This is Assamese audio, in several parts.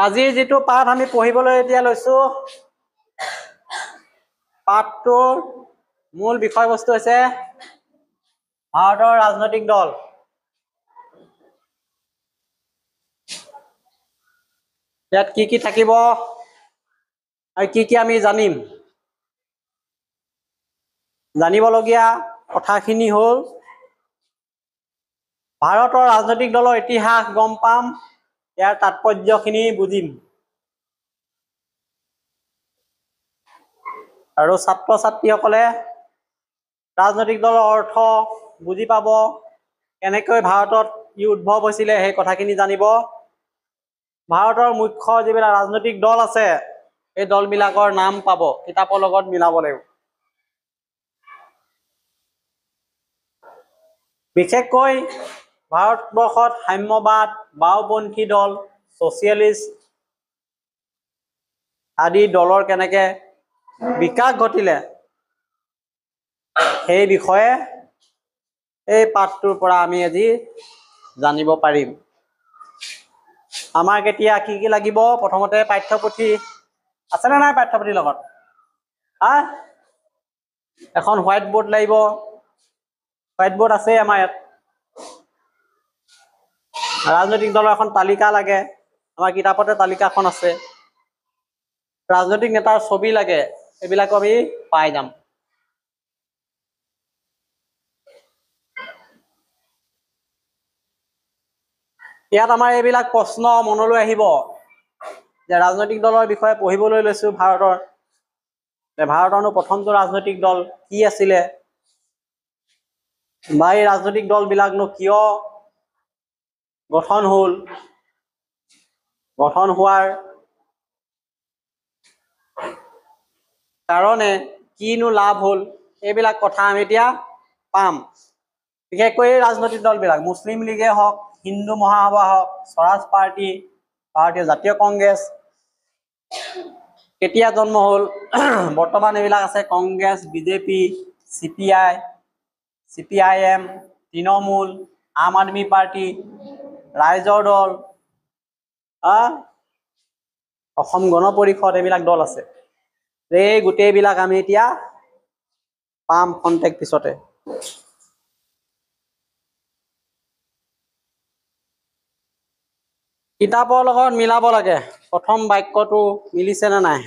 আজিৰ যেটো পাঠ আমি পঢ়িবলৈ এতিয়া লৈছো পাঠটোৰ মূল বিষয়বস্তু হৈছে ভাৰতৰ ৰাজনৈতিক দল। ইয়াত কি থাকিব আৰু কি আমি জানিম। জানিবলগীয়া কথাখিনি হ'ল ভাৰতৰ ৰাজনৈতিক দলৰ ইতিহাস গম পাম, ইয়াৰ তাৎপৰ্যখিনি বুজিম। আৰু ছাত্ৰ-ছাত্ৰীসকলে ৰাজনৈতিক দলৰ অৰ্থ বুজি পাব, কেনেকৈ ভাৰতত ই উদ্ভৱ হৈছিলে সেই কথাখিনি জানিব। ভাৰতৰ মুখ্য যিবিলাক ৰাজনৈতিক দল আছে এই দলবিলাকৰ নাম পাব, কিতাপৰ লগত মিলাব লাগিব। বিশেষকৈ ভাৰতবৰ্ষত সাম্যবাদ, বাওঁপন্থী দল, ছচিয়েলিষ্ট আদি দলৰ কেনেকে বিকাশ ঘটিলে সেই বিষয়ে এই পাঠটোৰ পৰা আমি আজি জানিব পাৰিম। আমাক এতিয়া কি লাগিব? প্ৰথমতে পাঠ্যপুথি আছে নে নাই? পাঠ্যপুথিৰ লগত এখন হোৱাইট বোৰ্ড লাগিব। হোৱাইট বোৰ্ড আছে আমাৰ ইয়াত। ৰাজনৈতিক দলৰ এখন তালিকা লাগে, আমাৰ কিতাপতে তালিকাখন আছে। ৰাজনৈতিক নেতাৰ ছবি লাগে, এইবিলাক আমি পাই যাম। ইয়াত আমাৰ এইবিলাক প্ৰশ্ন মনলৈ আহিব যে ৰাজনৈতিক দলৰ বিষয়ে পঢ়িবলৈ লৈছো ভাৰতৰনো প্ৰথমটো ৰাজনৈতিক দল কি আছিলে, বা এই ৰাজনৈতিক দলবিলাকনো কিয় গঠন হ'ল, গঠন হোৱাৰ কাৰণে কিনো লাভ হ'ল, এইবিলাক কথা আমি এতিয়া পাম। বিশেষকৈ ৰাজনৈতিক দলবিলাক মুছলিম লীগে হওক, হিন্দু মহাসভা হওক, স্বৰাজ পাৰ্টি, ভাৰতীয় জাতীয় কংগ্ৰেছ কেতিয়া জন্ম হ'ল, বৰ্তমান এইবিলাক আছে কংগ্ৰেছ, বিজেপি, CPIM, তৃণমূল, আম আদমি পাৰ্টি, ৰাইজৰ দল, অসম গণ পৰিষদ, এইবিলাক দল আছে। এই গোটেইবিলাক আমি এতিয়া পাম খন্তেক পিছতে। কিতাপৰ লগত মিলাব লাগে, প্ৰথম বাক্যটো মিলিছে নে নাই।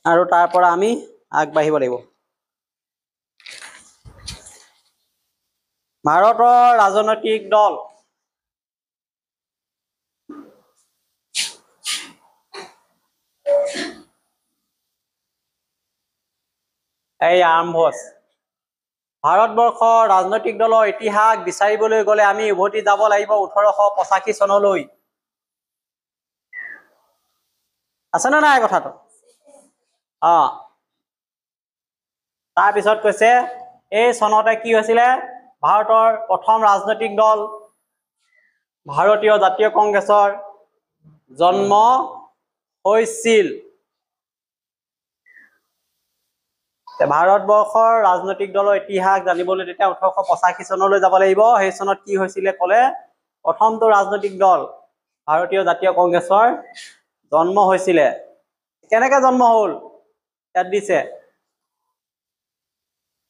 আৰু তাৰ পৰা আমি আগবাঢ়িব লাগিব। ভাৰতৰ ৰাজনৈতিক দল এই আৰম্ভ আছে। ভাৰতবৰ্ষৰ ৰাজনৈতিক দলৰ ইতিহাস বিচাৰিবলৈ গ'লে আমি উভতি যাব লাগিব 1885 চনলৈ। আছে নে নাই কথাটো? তাৰপিছত কৈছে এই চনতে কি হৈছিলে, ভাৰতৰ প্ৰথম ৰাজনৈতিক দল ভাৰতীয় জাতীয় কংগ্ৰেছৰ জন্ম হৈছিল। ভাৰতবৰ্ষৰ ৰাজনৈতিক দলৰ ইতিহাস জানিবলৈ তেতিয়া 1885 চনলৈ যাব লাগিব। সেই চনত কি হৈছিলে ক'লে, প্ৰথমটো ৰাজনৈতিক দল ভাৰতীয় জাতীয় কংগ্ৰেছৰ জন্ম হৈছিলে। কেনেকে জন্ম হ'ল ইয়াত দিছে,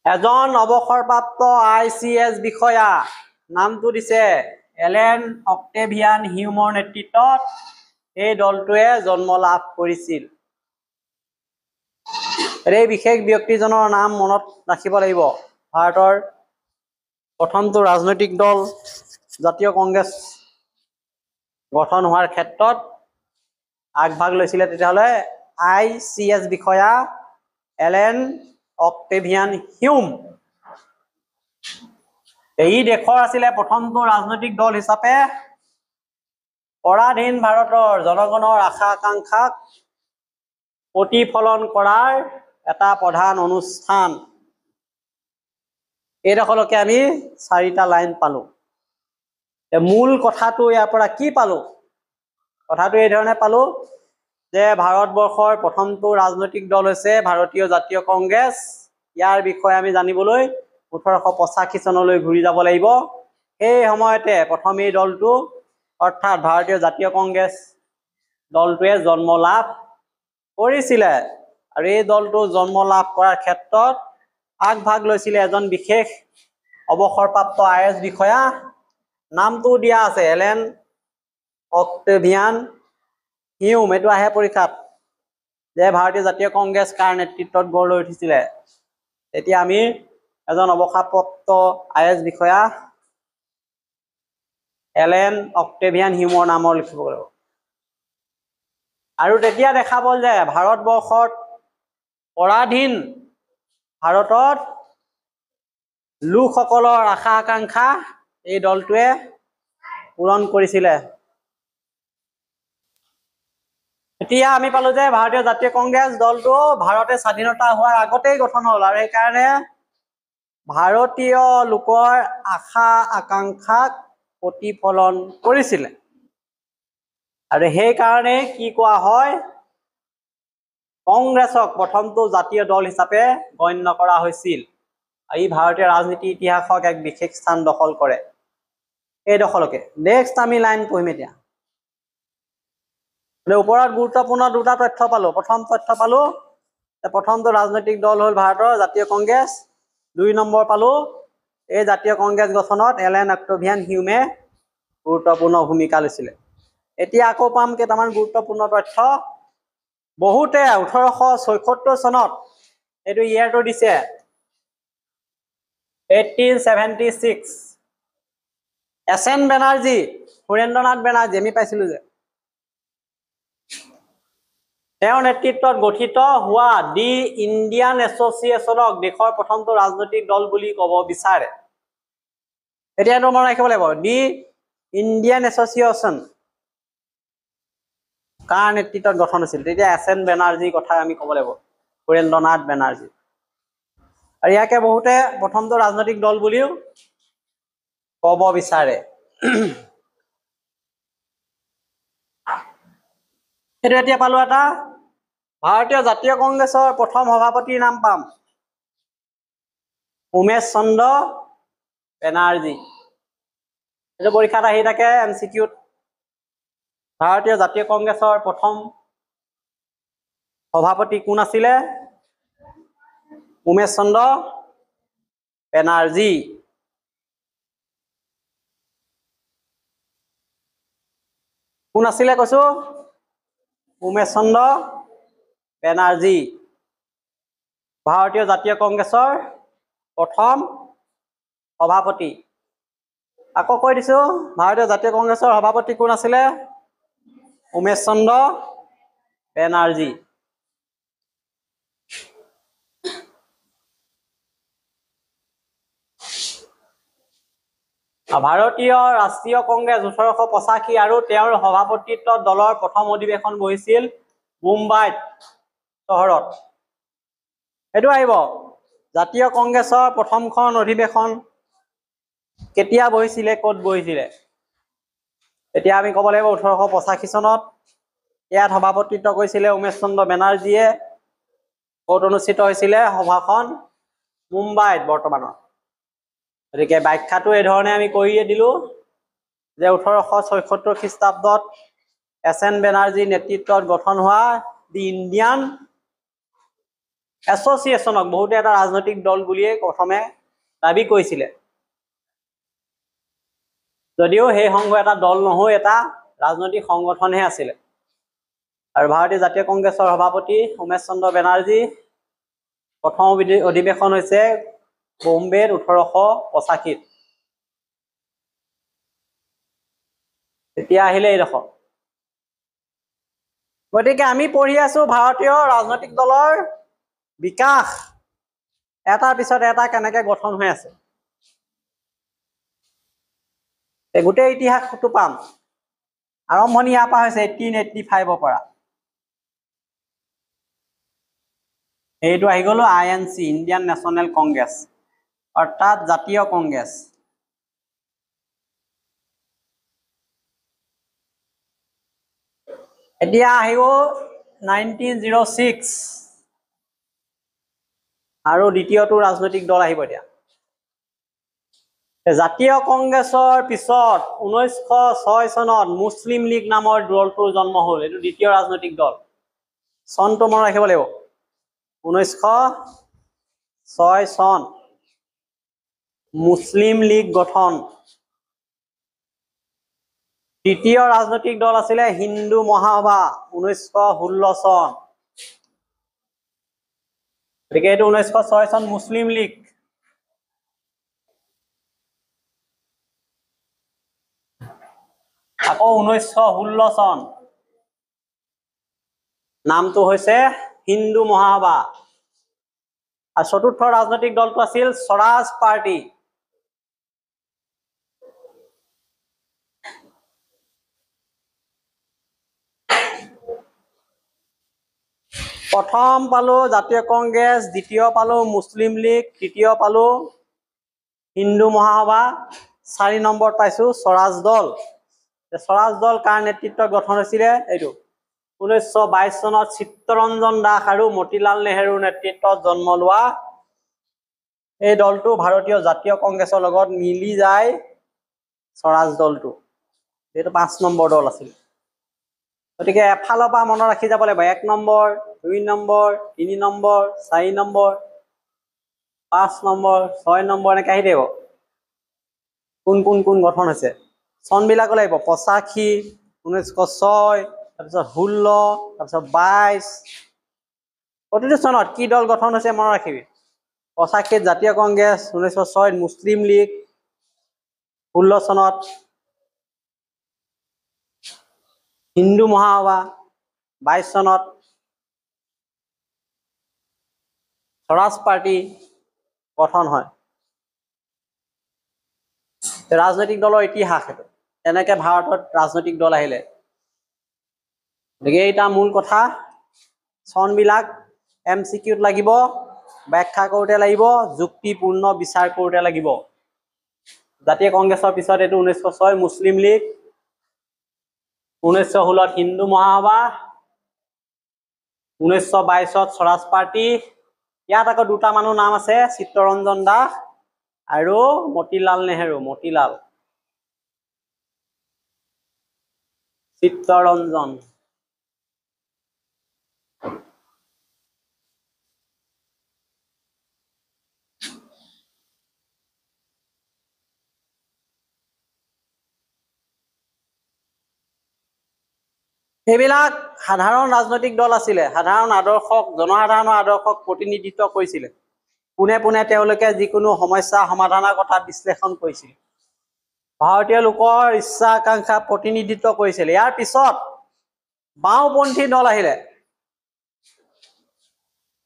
এজন অৱসৰপ্ৰাপ্ত ICS বিষয়া, নামটো দিছে এলেন অক্টেভিয়ান হিউমৰ নেতৃত্বত এই দলটোৱে জন্ম লাভ কৰিছিল। এই বিশেষ ব্যক্তিজনৰ নাম মনত ৰাখিব লাগিব। ভাৰতৰ প্ৰথমটো ৰাজনৈতিক দল জাতীয় কংগ্ৰেছ গঠন হোৱাৰ ক্ষেত্ৰত আগভাগ লৈছিলে তেতিয়াহ'লে ICS বিষয়া এলেন অক্টেভিয়ান হিউম। এই দেশৰ আছিলে প্ৰথমটো ৰাজনৈতিক দল হিচাপে পৰাধীন ভাৰতৰ জনগণৰ আশা আকাংক্ষাক প্ৰতিফলন কৰাৰ এটা প্ৰধান অনুষ্ঠান। এইডোখৰলৈকে আমি 4টা লাইন পালো। মূল কথাটো ইয়াৰ পৰা কি পালো? কথাটো এই ধৰণে পালো যে ভাৰতবৰ্ষৰ প্ৰথমটো ৰাজনৈতিক দল হৈছে ভাৰতীয় জাতীয় কংগ্ৰেছ। ইয়াৰ বিষয়ে আমি জানিবলৈ 1885 চনলৈ ঘূৰি যাব লাগিব। সেই সময়তে প্ৰথম এই দলটো অৰ্থাৎ ভাৰতীয় জাতীয় কংগ্ৰেছ দলটোৱে জন্ম লাভ কৰিছিলে আৰু এই দলটো জন্ম লাভ কৰাৰ ক্ষেত্ৰত আগভাগ লৈছিলে এজন বিশেষ অৱসৰপ্ৰাপ্ত IAS বিষয়া নামটো দিয়া আছে এলেন অক্টেভিয়ান হিউম এইটো আহে পৰীক্ষাত যে ভাৰতীয় জাতীয় কংগ্ৰেছ কাৰ নেতৃত্বত গঢ় লৈ উঠিছিলে তেতিয়া আমি এজন অৱসৰপ্ৰাপ্ত IAS বিষয়া এলেন অক্টেভিয়ান হিউমৰ নামৰ লিখিব লাগিব আৰু তেতিয়া দেখা গ'ল যে ভাৰতবৰ্ষত পৰাধীন ভাৰতত লোকসকলৰ আশা আকাংক্ষা এই দলটোৱে পূৰণ কৰিছিলে এতিয়া আমি পালো যে ভাৰতীয় জাতীয় কংগ্ৰেছ দলটো ভাৰতে স্বাধীনতা হোৱাৰ আগতেই গঠন হ'ল আৰু সেইকাৰণে ভাৰতীয় লোকৰ আশা আকাংক্ষাক প্ৰতিফলন কৰিছিলে আৰু সেইকাৰণে কি কোৱা হয় কংগ্ৰেছক প্ৰথমটো জাতীয় দল হিচাপে গণ্য কৰা হৈছিল এই ভাৰতীয় ৰাজনীতি ইতিহাসক এক বিশেষ স্থান দখল কৰে এই দখলকে নেক্সট আমি লাইন পঢ়িম এতিয়া ওপৰত গুৰুত্বপূৰ্ণ দুটা তথ্য পালো প্ৰথম তথ্য পালো যে প্ৰথমটো ৰাজনৈতিক দল হ'ল ভাৰতৰ জাতীয় কংগ্ৰেছ 2 নম্বৰ পালো এই জাতীয় কংগ্ৰেছ গঠনত এলেন অক্টেভিয়ান হিউমে গুৰুত্বপূৰ্ণ ভূমিকা লৈছিলে এতিয়া আকৌ পাম কেইটামান গুৰুত্বপূৰ্ণ তথ্য বহুতে 1876 চনত এইটো ইয়াৰটো দিছে 1876 SN বেনাৰ্জী সুৰেন্দ্ৰনাথ বেনাৰ্জী আমি পাইছিলো যে তেওঁৰ নেতৃত্বত গঠিত হোৱা দি ইণ্ডিয়ান এছ'চিয়েশ্যনক দেশৰ প্ৰথমটো ৰাজনৈতিক দল বুলি ক'ব বিচাৰে এতিয়া মনত ৰাখিব লাগিব দি ইণ্ডিয়ান এছ'চিয়েশ্যন কাৰ নেতৃত্বত গঠন হৈছিল তেতিয়া SN বেনাৰ্জীৰ কথা আমি ক'ব লাগিব সুৰেন্দ্ৰনাথ বেনাৰ্জী আৰু ইয়াকে বহুতে প্ৰথমটো ৰাজনৈতিক দল বুলিও ক'ব বিচাৰে সেইটো এতিয়া পালো এটা ভাৰতীয় জাতীয় কংগ্ৰেছৰ প্ৰথম সভাপতিৰ নাম পাম উমেশ চন্দ্ৰ বেনাৰ্জী এইটো পৰীক্ষাত আহি থাকে MCQত ভাৰতীয় জাতীয় কংগ্ৰেছৰ প্ৰথম সভাপতি কোন আছিলে উমেশ চন্দ্ৰ বেনাৰ্জী কোন আছিলে কৈছো উমেশ চন্দ্ৰ বেনাৰ্জী ভাৰতীয় জাতীয় কংগ্ৰেছৰ প্ৰথম সভাপতি আকৌ কৈ দিছো ভাৰতীয় জাতীয় কংগ্ৰেছৰ সভাপতি কোন আছিলে উমেশ চন্দ্ৰ বেনাৰ্জী ভাৰতীয় ৰাষ্ট্ৰীয় কংগ্ৰেছ 1885 আৰু তেওঁৰ সভাপতিত্বত দলৰ প্ৰথম অধিৱেশন বহিছিল মুম্বাইত চহৰত এইটো আহিব জাতীয় কংগ্ৰেছৰ প্ৰথমখন অধিৱেশন কেতিয়া বহিছিলে ক'ত বহিছিলে এতিয়া আমি ক'ব লাগিব 1885 চনত ইয়াত সভাপতিত্ব কৰিছিলে উমেশ চন্দ্ৰ বেনাৰ্জীয়ে ক'ত অনুষ্ঠিত হৈছিলে সভাখন মুম্বাইত বৰ্তমানৰ গতিকে ব্যাখ্যাটো এই ধৰণে আমি কৰিয়ে দিলো যে 1876 খ্ৰীষ্টাব্দত SN বেনাৰ্জীৰ নেতৃত্বত গঠন হোৱা দি ইণ্ডিয়ান এছ'চিয়েশ্যনক বহুতে এটা ৰাজনৈতিক দল বুলিয়ে প্ৰথমে দাবী কৰিছিলে যদিও সেই সংঘ এটা দল নহয় এটা ৰাজনৈতিক সংগঠনহে আছিলে আৰু ভাৰতীয় জাতীয় কংগ্ৰেছৰ সভাপতি উমেশ চন্দ্ৰ বেনাৰ্জী প্ৰথম অধিৱেশন হৈছে বোম্বেত 1885 এতিয়া আহিলে এইডোখৰ গতিকে আমি পঢ়ি আছো ভাৰতীয় ৰাজনৈতিক দলৰ বিকাশ এটাৰ পিছত এটা কেনেকে গঠন হৈ আছে গোটেই ইতিহাসটো পাম আৰম্ভণি ইয়াৰ পৰা হৈছে 1885 পৰা এইটো আহি গ'লো INC ইণ্ডিয়ান নেশ্যনেল কংগ্ৰেছ অৰ্থাৎ জাতীয় কংগ্ৰেছ এতিয়া আহিব 1906 আৰু দ্বিতীয়টো ৰাজনৈতিক দল আহিব এতিয়া জাতীয় কংগ্ৰেছৰ পিছত 1906 চনত মুছলিম লীগ নামৰ দলটোৰ জন্ম হ'ল। এইটো দ্বিতীয় ৰাজনৈতিক দল। চনটো মনত ৰাখিব লাগিব। 1906 চন মুছলিম লীগ গঠন। তৃতীয় ৰাজনৈতিক দল আছিলে হিন্দু মহাসভা 1916 চন। গতিকে এইটো 1906 চন মুছলিম লীগ। আকৌ 1916 চন নামটো হৈছে হিন্দু মহাসভা। আৰু চতুৰ্থ ৰাজনৈতিক দলটো আছিল স্বৰাজ পাৰ্টি। প্ৰথম পালো জাতীয় কংগ্ৰেছ, দ্বিতীয় পালো মুছলিম লীগ, তৃতীয় পালো হিন্দু মহাসভা, 4 নম্বৰত পাইছো স্বৰাজ দল। স্বৰাজ দল কাৰ নেতৃত্বত গঠন হৈছিলে? এইটো 1922 চনত চিত্তৰঞ্জন দাস আৰু মতিলাল নেহেৰুৰ নেতৃত্বত জন্ম লোৱা এই দলটো ভাৰতীয় জাতীয় কংগ্ৰেছৰ লগত মিলি যায় স্বৰাজ দলটো। এইটো 5 নম্বৰ দল আছিল। গতিকে এফালৰ পৰা মনত ৰাখি যাব লাগিব 1 number, 2 number, 3 number, 4 number, 5 number, 6 number এনেকৈ আহি থাকিব। কোন গঠন হৈছে চনবিলাক লাগিব। 85, 1906, তাৰপিছত 16, তাৰপিছত 22। প্ৰতিটো চনত কি দল গঠন হৈছে মনত ৰাখিবি। 85 জাতীয় কংগ্ৰেছ, 1906 মুছলিম লীগ, 16 চনত হিন্দু মহাসভা, 22 চনত স্বৰাজ পাৰ্টি গঠন হয়। ৰাজনৈতিক দলৰ ইতিহাস এইটো। এনেকে ভাৰতত ৰাজনৈতিক দল আহিলে। গতিকে এটা মূল কথা, চনবিলাক MCQত লাগিব, ব্যাখ্যা কৰোঁতে লাগিব, যুক্তিপূৰ্ণ বিচাৰ কৰোঁতে লাগিব। জাতীয় কংগ্ৰেছৰ পিছত এইটো 1906 মুছলিম লীগ, 1916 হিন্দু মহাসভা, 1922 স্বৰাজ পাৰ্টি। ইয়াত আকৌ দুটা মানুহ নাম আছে, চিত্তৰঞ্জন দাস আৰু মতিলাল নেহেৰু। চিত্তৰঞ্জন এইবিলাক সাধাৰণ ৰাজনৈতিক দল আছিলে। সাধাৰণ আদৰ্শক, জনসাধাৰণৰ আদৰ্শক প্ৰতিনিধিত্ব কৰিছিলে। পোনে পোনে তেওঁলোকে যিকোনো সমস্যা সমাধানৰ কথা বিশ্লেষণ কৰিছিল। ভাৰতীয় লোকৰ ইচ্ছা আকাংক্ষা প্ৰতিনিধিত্ব কৰিছিল। ইয়াৰ পিছত বাওঁপন্থী দল আহিলে।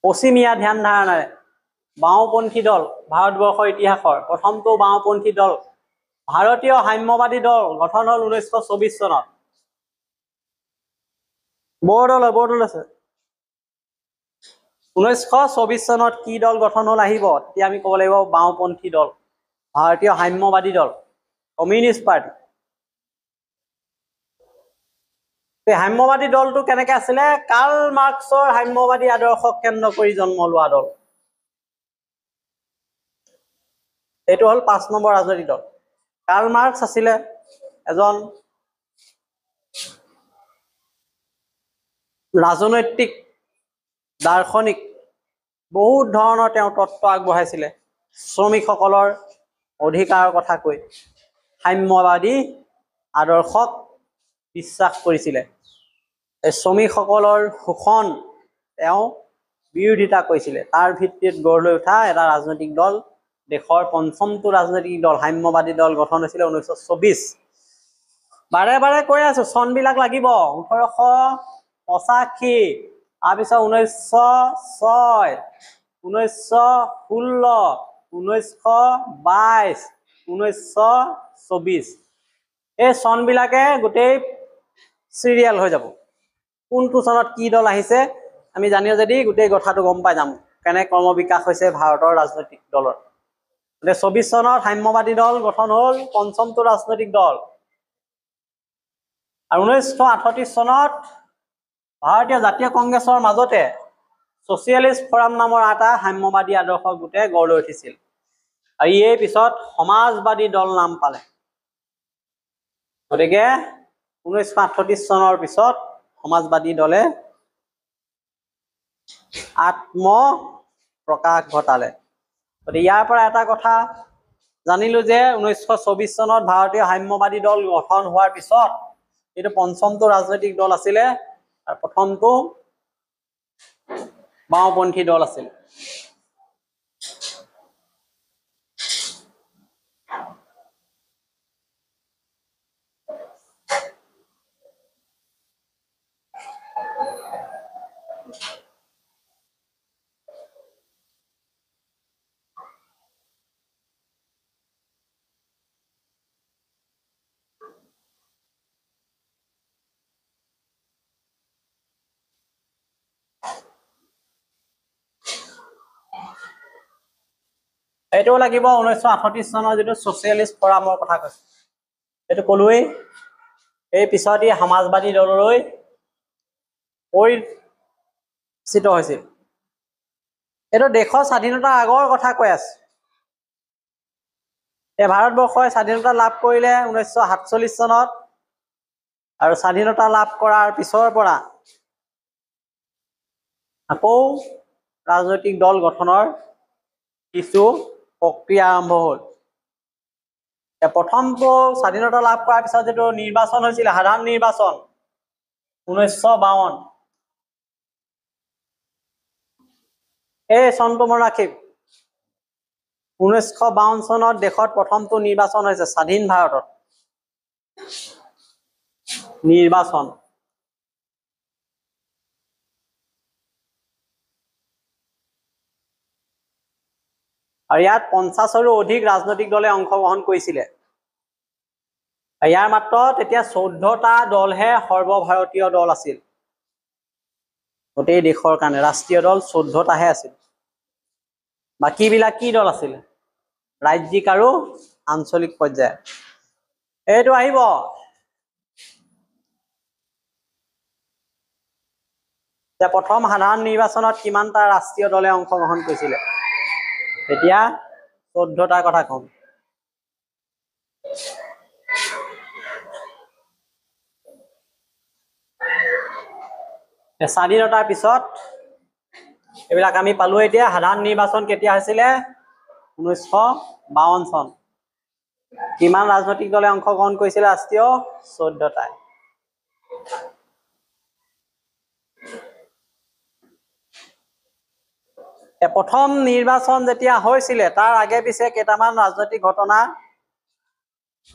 পশ্চিমীয়া ধ্যান ধাৰণাৰে বাওঁপন্থী দল ভাৰতবৰ্ষৰ ইতিহাসৰ প্ৰথমটো বাওঁপন্থী দল ভাৰতীয় সাম্যবাদী দল গঠন হ'ল 1924 চনত। বৰদল আছে। 1924 চনত কি দল গঠন হ'ল আহিব, তেতিয়া আমি ক'ব লাগিব বাওঁপন্থী দল, ভাৰতীয় সাম্যবাদী দল, কমিউনিষ্ট পাৰ্টি। সাম্যবাদী দলটো কেনেকে আছিলে? কাৰ্ল মাৰ্ক্সৰ সাম্যবাদী আদৰ্শক কেন্দ্ৰ কৰি জন্ম লোৱা দল। এইটো হ'ল 5 নম্বৰ ৰাজনৈতিক দল। কাৰ্ল মাৰ্ক্স আছিলে এজন ৰাজনৈতিক দাৰ্শনিক। বহুত ধৰণৰ তেওঁ তত্ত্ব আগবঢ়াইছিলে। শ্ৰমিকসকলৰ অধিকাৰৰ কথা কৈ সাম্যবাদী আদৰ্শক বিশ্বাস কৰিছিলে। এই শ্ৰমিকসকলৰ শোষণ তেওঁ বিৰোধিতা কৰিছিলে। তাৰ ভিত্তিত গঢ় লৈ উঠা এটা ৰাজনৈতিক দল, দেশৰ পঞ্চমটো ৰাজনৈতিক দল, সাম্যবাদী দল গঠন হৈছিলে 1924। বাৰে বাৰে কৈ আছো চনবিলাক লাগিব। 1885, তাৰপিছত 1906, 1916, 1922, 1924। এই চনবিলাকে গোটেই চিৰিয়েল হৈ যাব। কোনটো চনত কি দল আহিছে আমি জানিও যদি গোটেই কথাটো গম পাই যাম, কেনে ক্ৰম বিকাশ হৈছে ভাৰতৰ ৰাজনৈতিক দলৰ। 24 চনত সাম্যবাদী দল গঠন হ'ল, পঞ্চমটো ৰাজনৈতিক দল। আৰু 1938 চনত ভাৰতীয় জাতীয় কংগ্ৰেছৰ মাজতে ছচিয়েলিষ্ট ফৰাম নামৰ এটা সাম্যবাদী আদৰ্শ গোটে গঢ় লৈ উঠিছিল। আৰু ইয়াৰ পিছত সমাজবাদী দল নাম পালে। গতিকে 1938 চনৰ পিছত সমাজবাদী দলে আত্মপ্ৰকাশ ঘটালে। গতিকে ইয়াৰ পৰা এটা কথা জানিলো যে 1924 চনত ভাৰতীয় সাম্যবাদী দল গঠন হোৱাৰ পিছত এইটো পঞ্চমটো ৰাজনৈতিক দল আছিলে আৰু প্ৰথমটো বাওঁপন্থী দল আছিল। এইটো লাগিব 1938 চনৰ যিটো ছচিয়েলিষ্ট ফৰামৰ কথা কৈছে, এইটো ক'লোৱেই। এই পিছত ই সমাজবাদী দললৈ পৰিচিত হৈছিল। এইটো দেশৰ স্বাধীনতাৰ আগৰ কথা কৈ আছে। এই ভাৰতবৰ্ষই স্বাধীনতা লাভ কৰিলে 1947 চনত আৰু স্বাধীনতা লাভ কৰাৰ পিছৰ পৰা আকৌ ৰাজনৈতিক দল গঠনৰ কিছু প্ৰক্ৰিয়া আৰম্ভ হ'ল। প্ৰথমটো স্বাধীনতা লাভ কৰাৰ পিছত যিটো নিৰ্বাচন হৈছিল, সাধাৰণ নিৰ্বাচন 1952, এই চনটো মনত ৰাখিম। 1952 চনত দেশত প্ৰথমটো নিৰ্বাচন হৈছে স্বাধীন ভাৰতত নিৰ্বাচন। আৰু ইয়াত 50ৰো অধিক ৰাজনৈতিক দলে অংশগ্ৰহণ কৰিছিলে। ইয়াৰ মাত্ৰ তেতিয়া 14টা দলহে সৰ্বভাৰতীয় দল আছিল। গোটেই দেশৰ কাৰণে ৰাষ্ট্ৰীয় দল 14টাহে আছিল। বাকীবিলাক কি দল আছিল? ৰাজ্যিক আৰু আঞ্চলিক পৰ্যায়। এইটো আহিব যে প্ৰথম সাধাৰণ নিৰ্বাচনত কিমানটা ৰাষ্ট্ৰীয় দলে অংশগ্ৰহণ কৰিছিলে। এতিয়া 14টাৰ কথা কম। স্বাধীনতাৰ পিছত এইবিলাক আমি পালো। এতিয়া সাধাৰণ নিৰ্বাচন কেতিয়া হৈছিলে? 1952 চন। কিমান ৰাজনৈতিক দলে অংশগ্ৰহণ কৰিছিলে? ৰাষ্ট্ৰীয় 14টাই। প্ৰথম নিৰ্বাচন যেতিয়া হৈছিলে তাৰ আগে পিছে কেইটামান ৰাজনৈতিক ঘটনা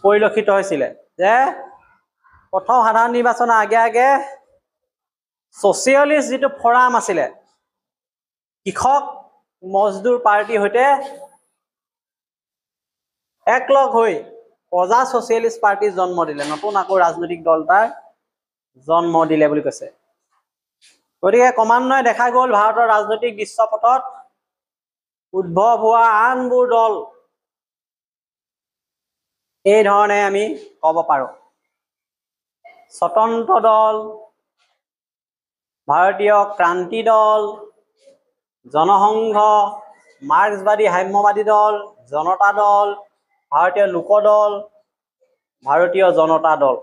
পৰিলক্ষিত হৈছিলে। যে প্ৰথম সাধাৰণ নিৰ্বাচনৰ আগে আগে ছচিয়েলিষ্ট যিটো ফৰাম আছিলে, কৃষক মজদুৰ পাৰ্টিৰ সৈতে একলগ হৈ প্ৰজা ছচিয়েলিষ্ট পাৰ্টিৰ জন্ম দিলে। নতুন আকৌ ৰাজনৈতিক দল এটাৰ জন্ম দিলে বুলি কৈছে। গতিকে ক্ৰমান্বয়ে দেখা গ'ল ভাৰতৰ ৰাজনৈতিক দৃশ্যপটত উদ্ভৱ হোৱা আনবোৰ দল এই ধৰণে আমি ক'ব পাৰো। স্বতন্ত্ৰ দল, ভাৰতীয় ক্ৰান্তি দল, জনসংঘ, মাৰ্ক্সবাদী সাম্যবাদী দল, জনতা দল, ভাৰতীয় লোক দল, ভাৰতীয় জনতা দল,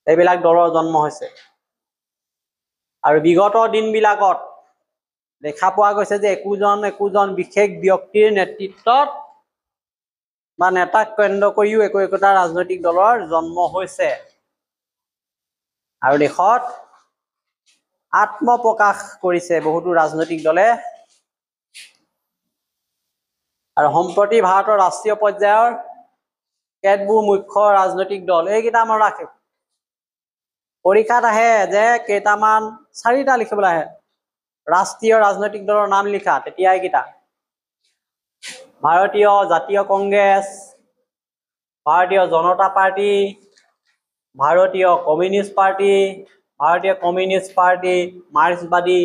এইবিলাক দলৰ জন্ম হৈছে। আৰু বিগত দিনবিলাকত দেখা পোৱা গৈছে যে একোজন বিশেষ ব্যক্তিৰ নেতৃত্বত বা নেতাক কেন্দ্ৰ কৰিও একোটা ৰাজনৈতিক দলৰ জন্ম হৈছে। আৰু দেশত আত্মপ্ৰকাশ কৰিছে বহুতো ৰাজনৈতিক দলে। আৰু সম্প্ৰতি ভাৰতৰ ৰাষ্ট্ৰীয় পৰ্যায়ৰ কেতবোৰ মুখ্য ৰাজনৈতিক দল, এইকেইটা মনত ৰাখে। পৰীক্ষাত আহে যে কেইটামান 4টা লিখিবলৈ আহে ৰাষ্ট্ৰীয় ৰাজনৈতিক দলৰ নাম লিখা, তেতিয়া এইকেইটা: ভাৰতীয় জাতীয় কংগ্ৰেছ, ভাৰতীয় জনতা পাৰ্টি, ভাৰতীয় কমিউনিষ্ট পাৰ্টি, ভাৰতীয় কমিউনিষ্ট পাৰ্টি, মাৰ্ক্সবাদী,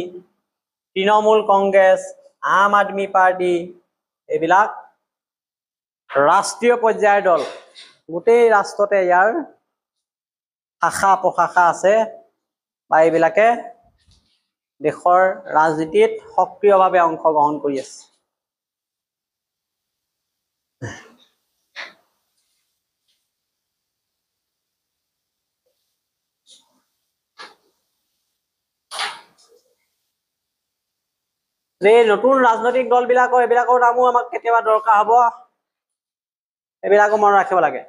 তৃণমূল কংগ্ৰেছ, আম আদমি পাৰ্টি, এইবিলাক ৰাষ্ট্ৰীয় পৰ্যায়ৰ দল। গোটেই ৰাষ্ট্ৰতে ইয়াৰ শাখা প্ৰশাখা আছে বা এইবিলাকে দেশৰ ৰাজনীতিত সক্ৰিয়ভাৱে অংশগ্ৰহণ কৰি আছে। যে নতুন ৰাজনৈতিক দলবিলাকৰ এইবিলাকৰ নামো আমাক কেতিয়াবা দৰকাৰ হ'ব, এইবিলাকো মনত ৰাখিব লাগে।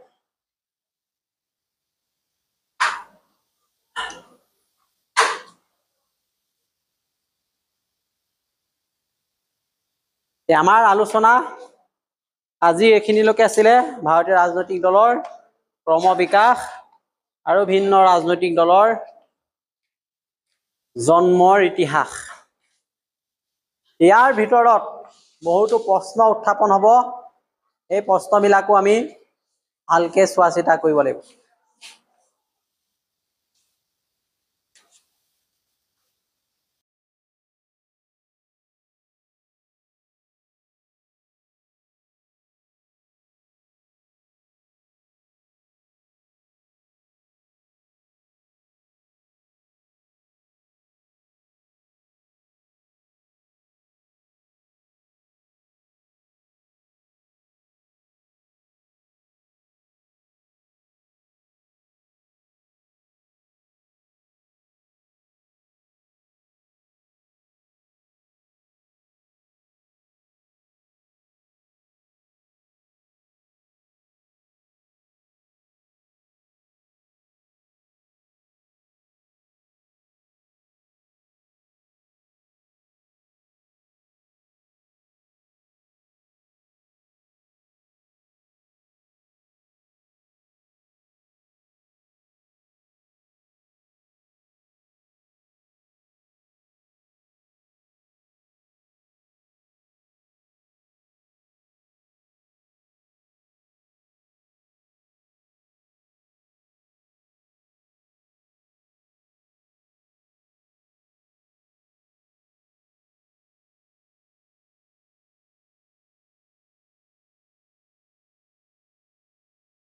আমাৰ আলোচনা আজি এইখিনিলৈকে আছিলে। ভাৰতীয় ৰাজনৈতিক দলৰ ক্ৰম বিকাশ আৰু ভিন্ন ৰাজনৈতিক দলৰ জন্মৰ ইতিহাস। ইয়াৰ ভিতৰত বহুতো প্ৰশ্ন উত্থাপন হ'ব। এই প্ৰশ্নবিলাকো আমি ভালকে চোৱা চিতা কৰিব লাগিব।